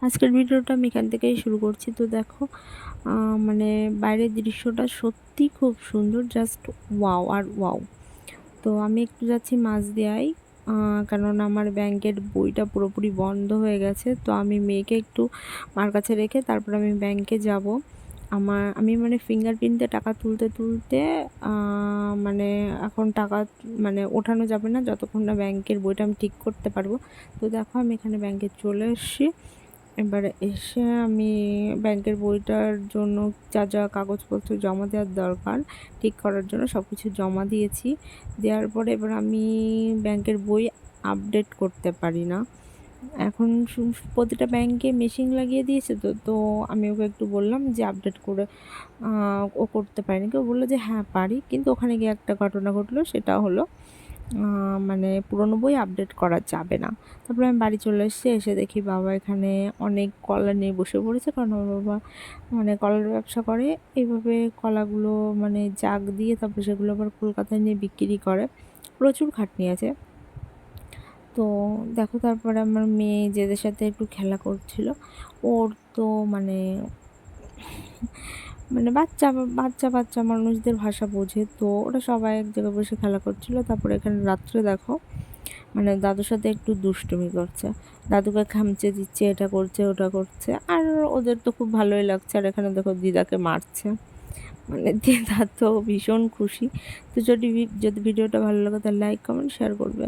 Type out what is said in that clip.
আজকের ভিডিওটা আমি এখান থেকেই শুরু করছি। তো দেখো মানে বাইরের দৃশ্যটা সত্যি খুব সুন্দর, জাস্ট ওয়াও আর ওয়াও। তো আমি একটু যাচ্ছি মাঝদিয়ায়, কারণ আমার ব্যাংকের বইটা পুরোপুরি বন্ধ হয়ে গেছে। তো আমি মেয়েকে একটু মার কাছে রেখে তারপর আমি ব্যাংকে যাব। আমি মানে ফিঙ্গারপ্রিন্টে টাকা তুলতে মানে এখন টাকা মানে ওঠানো যাবে না যতক্ষণ না ব্যাংকের বইটা আমি ঠিক করতে পারবো। তো দেখো আমি এখানে ব্যাংকে চলে এসেছি। এবারে এসে আমি ব্যাংকের বইটার জন্য যা যা কাগজপত্র জমা দেওয়ার দরকার ঠিক করার জন্য সব কিছু জমা দিয়েছি। দেওয়ার পরে এবার আমি ব্যাংকের বই আপডেট করতে পারি না। এখন প্রতিটা ব্যাংকে মেশিন লাগিয়ে দিয়েছে। তো আমি ওকে একটু বললাম যে আপডেট করে ও করতে পারেনি। কেউ বললো যে হ্যাঁ পারি, কিন্তু ওখানে গিয়ে একটা ঘটনা ঘটলো। সেটা হলো মানে পুরনো বই আপডেট করা যাবে না। তারপরে আমি বাড়ি চলে এসেছি। এসে দেখি বাবা এখানে অনেক কলা নিয়ে বসে পড়েছে, কারণ আমার বাবা মানে কলার ব্যবসা করে। এইভাবে কলাগুলো মানে জাগ দিয়ে তারপরে সেগুলো আবার কলকাতায় নিয়ে বিক্রি করে। প্রচুর খাটনি আছে। তো দেখো তারপরে আমার মেয়ে যেদের সাথে একটু খেলা করছিল, ওর তো মানে মানে বাচ্চা বাচ্চা বাচ্চা মানুষদের ভাষা বোঝে, তো ওরা সবাই এক জায়গায় বসে খেলা করছিল। তারপরে এখানে রাত্রে দেখো মানে দাদুর সাথে একটু দুষ্টুমি করছে, দাদুকে খামচে দিচ্ছে, এটা করছে ওটা করছে, আর ওদের তো খুব ভালোই লাগছে। আর এখানে দেখো দিদাকে মারছে, মানে দিদা তো ভীষণ খুশি। তো যদি যদি ভিডিওটা ভালো লাগে তাহলে লাইক কমেন্ট শেয়ার করবে।